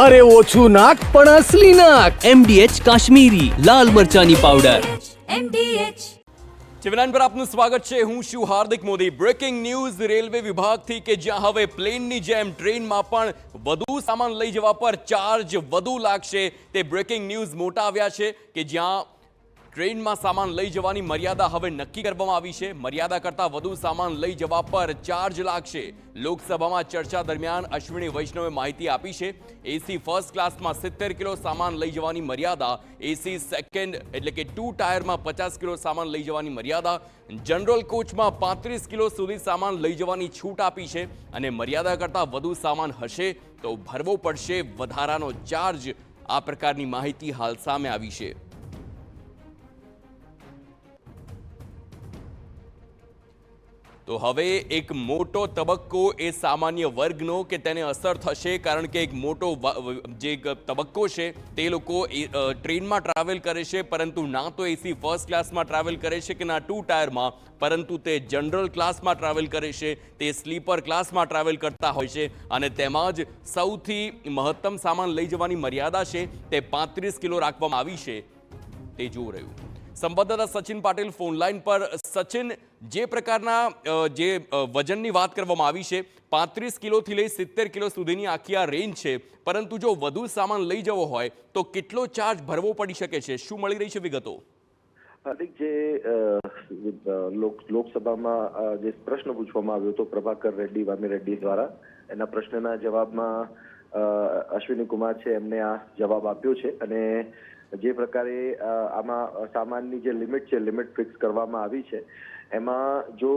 અરે ઓછું નાક પણ અસલી નાક. MDH કાશ્મીરી લાલ મરચાની પાવડર. MDH ચેનલ પર આપનું સ્વાગત છે. હું છું હાર્દિક મોદી. બ્રેકિંગ ન્યૂઝ રેલવે વિભાગથી કે જ્યાં હવે પ્લેનની જેમ ટ્રેનમાં પણ વધુ સામાન લઈ જવા પર ચાર્જ વધુ લાગશે. તે બ્રેકિંગ ન્યૂઝ મોટા આવ્યા છે કે જ્યાં ટ્રેનમાં સામાન લઈ જવાની મર્યાદા હવે નક્કી કરવામાં આવી છે. મર્યાદા કરતાં વધુ સામાન લઈ જવા પર ચાર્જ લાગશે. લોકસભામાં ચર્ચા દરમિયાન અશ્વિની વૈષ્ણવે માહિતી આપી છે. એસી ફર્સ્ટ ક્લાસમાં 70 કિલો સામાન લઈ જવાની મર્યાદા, એસી સેકન્ડ એટલે કે 2 ટાયરમાં 50 કિલો સામાન લઈ જવાની મર્યાદા, જનરલ કોચમાં 35 કિલો સુધી સામાન લઈ જવાની છૂટ આપી છે. અને મર્યાદા કરતાં વધુ સામાન હશે તો ભરવો પડશે વધારાનો ચાર્જ. આ પ્રકારની માહિતી હાલ સામે આવી છે. તો હવે એક મોટો તબક્કો એ સામાન્ય વર્ગનો કે તેને અસર થશે, કારણ કે એક મોટો જે તબક્કો છે તે લોકો ટ્રેનમાં ટ્રાવેલ કરે છે, પરંતુ ના તો એસી ફર્સ્ટ ક્લાસમાં ટ્રાવેલ કરે છે કે ના 2 ટાયરમાં, પરંતુ તે જનરલ ક્લાસમાં ટ્રાવેલ કરે છે, તે સ્લીપર ક્લાસમાં ટ્રાવેલ કરતા હોય છે. અને તેમાં જ સૌથી મહત્તમ સામાન લઈ જવાની મર્યાદા છે તે 35 કિલો રાખવામાં આવી છે. તે જોઈ રહ્યું સંવાદદાતા સચિન પાટીલ ફોન લાઈન પર. સચિન, જે પ્રકારના જે વજનની વાત કરવામાં આવી છે, 35 કિલોથી લઈ 70 કિલો સુધીની આખી આ રેન્જ છે, પરંતુ જો વધુ સામાન લઈ જવો હોય તો કેટલો ચાર્જ ભરવો પડી શકે છે? શું મળી રહી છે વિગતો? હાર્દિક, જે લોકસભામાં જે પ્રશ્ન પૂછવામાં આવ્યો હતો પ્રભાકર રેડ્ડી વામી દ્વારા, એના પ્રશ્નના જવાબમાં અશ્વિની કુમાર છે એમને આ જવાબ આપ્યો છે. અને જે પ્રકારે આમાં સામાનની જે લિમિટ છે, લિમિટ ફિક્સ કરવામાં આવી છે, એમાં જો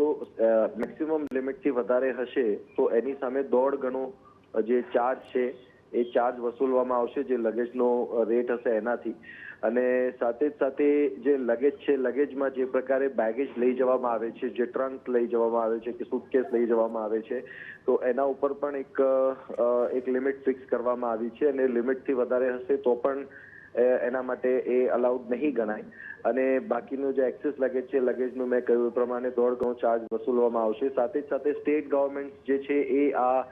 મેક્સિમમ લિમિટથી વધારે હશે તો એની સામે 1.5 ગણો જે ચાર્જ છે એ ચાર્જ વસૂલવામાં આવશે, જે લગેજનો રેટ હશે એનાથી. અને સાથે જ સાથે જે લગેજ છે, લગેજમાં જે પ્રકારે બેગેજ લઈ જવામાં આવે છે, જે ટ્રંક લઈ જવામાં આવે છે કે સુટકેસ લઈ જવામાં આવે છે, તો એના ઉપર પણ એક લિમિટ ફિક્સ કરવામાં આવી છે. અને લિમિટથી વધારે હશે તો પણ એના માટે એ અલાઉડ નહીં ગણાય. અને બાકીનું જે એક્સેસ લગેજ છે, લગેજનું મેં કહ્યું એ પ્રમાણે 1.5 ગણો ચાર્જ વસૂલવામાં આવશે. સાથે જ સાથે સ્ટેટ ગવર્મેન્ટ જે છે એ આ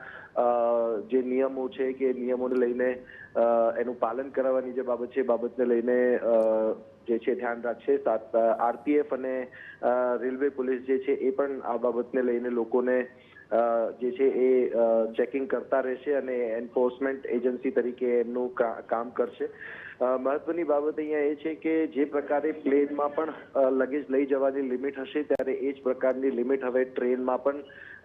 જે નિયમો છે કે નિયમોને લઈને એનું પાલન કરાવવાની જે બાબત છે, બાબતને લઈને જે છે ધ્યાન રાખશે. આરપીએફ અને રેલવે પોલીસ જે છે એ પણ આ બાબતને લઈને લોકોને જે છે એ ચેકિંગ કરતા રહેશે અને એન્ફોર્સમેન્ટ એજન્સી તરીકે એમનું કામ કરશે. મહત્વની બાબત અહીંયા એ છે કે જે પ્રકારે પ્લેનમાં પણ લગેજ લઈ જવાની લિમિટ હશે, ત્યારે એ જ પ્રકારની લિમિટ હવે ટ્રેનમાં પણ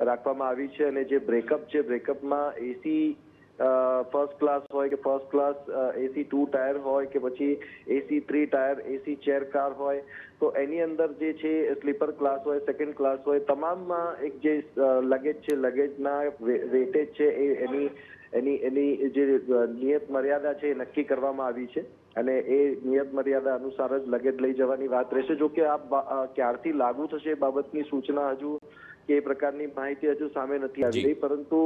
રાખવામાં આવી છે. અને જે બ્રેકઅપ છે, બ્રેકઅપમાં એસી ફર્સ્ટ ક્લાસ હોય કે ફર્સ્ટ ક્લાસ એસી 2 ટાયર હોય કે પછી એસી 3 ટાયર એસી ચેર કાર હોય, તો એની અંદર જે છે સ્લીપર ક્લાસ હોય, સેકન્ડ ક્લાસ હોય, તમામમાં એક જે લગેજ છે, લગેજના વેટેજ છે એની જે નિયત મર્યાદા છે એ નક્કી કરવામાં આવી છે. અને એ નિયત મર્યાદા અનુસાર જ લગેજ લઈ જવાની વાત રહેશે. જો કે આ ક્યારથી લાગુ થશે એ બાબતની સૂચના હજુ કે એ પ્રકારની માહિતી હજુ સામે નથી આવી રહી, પરંતુ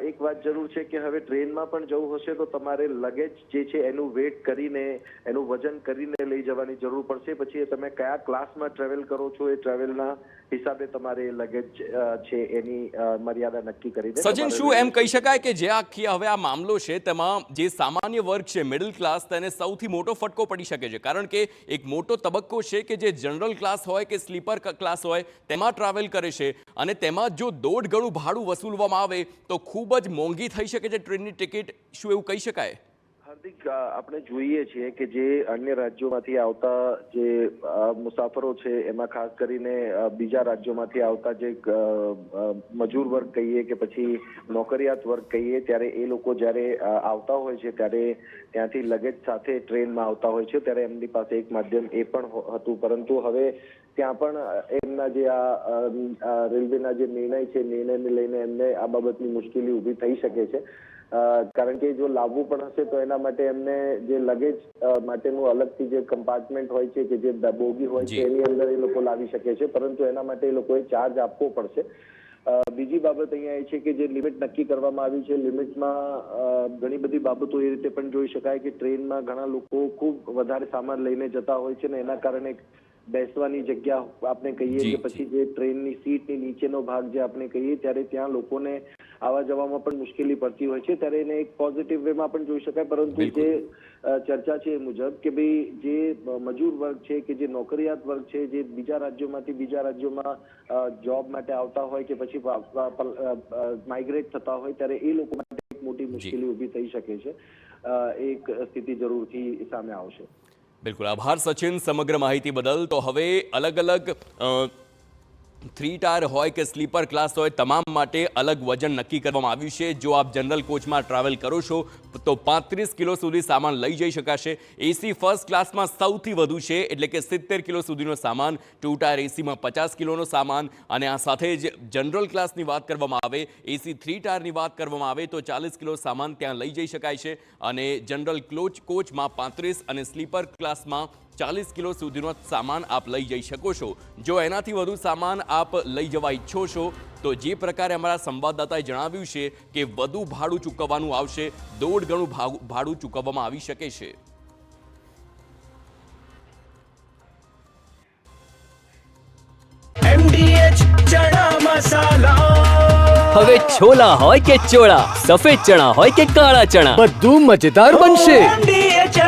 એક વાત જરૂર છે કે હવે ટ્રેનમાં પણ જવું હશે તો તમારે લગેજ જે છે એનું વેટ કરીને, એનું વજન કરીને લઈ જવાની જરૂર પડશે. પછી તમે કયા ક્લાસમાં ટ્રાવેલ કરો છો એ ટ્રાવેલના હિસાબે તમારે લગેજ છે એની મર્યાદા નક્કી કરીને. સચિન, શું એમ કહી શકાય કે જે આખી હવે આ મામલો છે તેમાં જે સામાન્ય વર્ગ છે, મિડલ ક્લાસ, તેને સૌથી મોટો ફટકો પડી શકે છે? કારણ કે એક મોટો તબક્કો છે કે જે જનરલ ક્લાસ હોય કે સ્લીપર ક્લાસ હોય તેમાં ટ્રાવેલ કરે છે, અને તેમાં જો 1.5 ગણું ભાડું વસૂલવામાં આવે તો ખૂબ જ મોંઘી થઈ શકે છે ટ્રેનની ટિકિટ. શું એવું કહી શકાય? હાર્દિક, આપણે જોઈએ છીએ કે જે અન્ય રાજ્યોમાંથી આવતા જે મુસાફરો છે, એમાં ખાસ કરીને બીજા રાજ્યોમાંથી આવતા જે મજૂર વર્ગ કહીએ કે પછી નોકરિયાત વર્ગ કહીએ, ત્યારે એ લોકો જ્યારે આવતા હોય છે ત્યારે ત્યાંથી લગેજ સાથે ટ્રેનમાં આવતા હોય છે, ત્યારે એમની પાસે એક માધ્યમ એ પણ હતું. પરંતુ હવે ત્યાં પણ એમના જે આ રેલવેના જે નિર્ણય છે, નિર્ણયને લઈને એમને આ બાબતની મુશ્કેલી ઊભી થઈ શકે છે. કારણ કે જો લાવવું પણ હશે તો એના માટે એમને જે લગેજ માટેનું અલગથી જે કમ્પાર્ટમેન્ટ હોય છે કે જે બોગી હોય છે એની અંદર એ લોકો લાવી શકે છે, પરંતુ એના માટે એ લોકોએ ચાર્જ આપવો પડશે. બીજી બાબત અહીંયા એ છે કે જે લિમિટ નક્કી કરવામાં આવી છે, લિમિટમાં ઘણી બધી બાબતો એ રીતે પણ જોઈ શકાય કે ટ્રેનમાં ઘણા લોકો ખૂબ વધારે સામાન લઈને જતા હોય છે ને એના કારણે બેસવાની જગ્યા આપણે કહીએ કે પછી જે ટ્રેનની સીટની નીચેનો ભાગ જે આપણે કહીએ, ત્યારે ત્યાં લોકોને આવવા જવામાં પણ મુશ્કેલી પડતી હોય છે, ત્યારે એને એક પોઝિટિવ વેમાં પણ જોઈ શકાય. પરંતુ જે ચર્ચા છે એ મુજબ કે ભાઈ જે મજૂર વર્ગ છે, કે જે નોકરિયાત વર્ગ છે, જે બીજા રાજ્યોમાંથી બીજા રાજ્યોમાં જોબ માટે આવતા હોય કે પછી માઇગ્રેટ થતા હોય, ત્યારે એ લોકો માટે એક મોટી મુશ્કેલી ઊભી થઈ શકે છે. એક સ્થિતિ જરૂરથી સામે આવશે. બિલકુલ આભાર સચિન સમગ્ર માહિતી બદલ. તો હવે અલગ અલગ 3 ટાયર હોય કે સ્લીપર ક્લાસ હોય, તમામ માટે અલગ વજન નક્કી કરવામાં આવ્યું છે. જો આપ જનરલ કોચમાં ટ્રાવેલ કરો છો તો 35 કિલો સુધી સામાન લઈ જઈ શકાશે. એસી ફર્સ્ટ ક્લાસમાં સૌથી વધુ છે, એટલે કે 70 કિલો સુધીનો સામાન. 2 ટાયર એસીમાં 50 કિલોનો સામાન. અને આ સાથે જ જનરલ ક્લાસની વાત કરવામાં આવે, એસી 3 ટાયરની વાત કરવામાં આવે તો 40 કિલો સામાન ત્યાં લઈ જઈ શકાય છે. અને જનરલ કોચમાં 35 અને સ્લીપર ક્લાસમાં 40 કિલો સુધીનો સામાન આપ લઈ જઈ શકો છો. જો એનાથી વધુ સામાન આપ લઈ જવા ઈચ્છો છો તો જે પ્રકારે અમારા સંવાદદાતાએ જણાવ્યું છે કે વધુ ભાડું ચૂકવવાનું આવશે, 1.5 ગણું ભાડું ચૂકવવામાં આવી શકે છે. MDH ચણા મસાલા. હવે છોલા હોય કે ચોળા, સફેદ ચણા હોય કે કાળા ચણા, બધું મજેદાર બનશે. MDH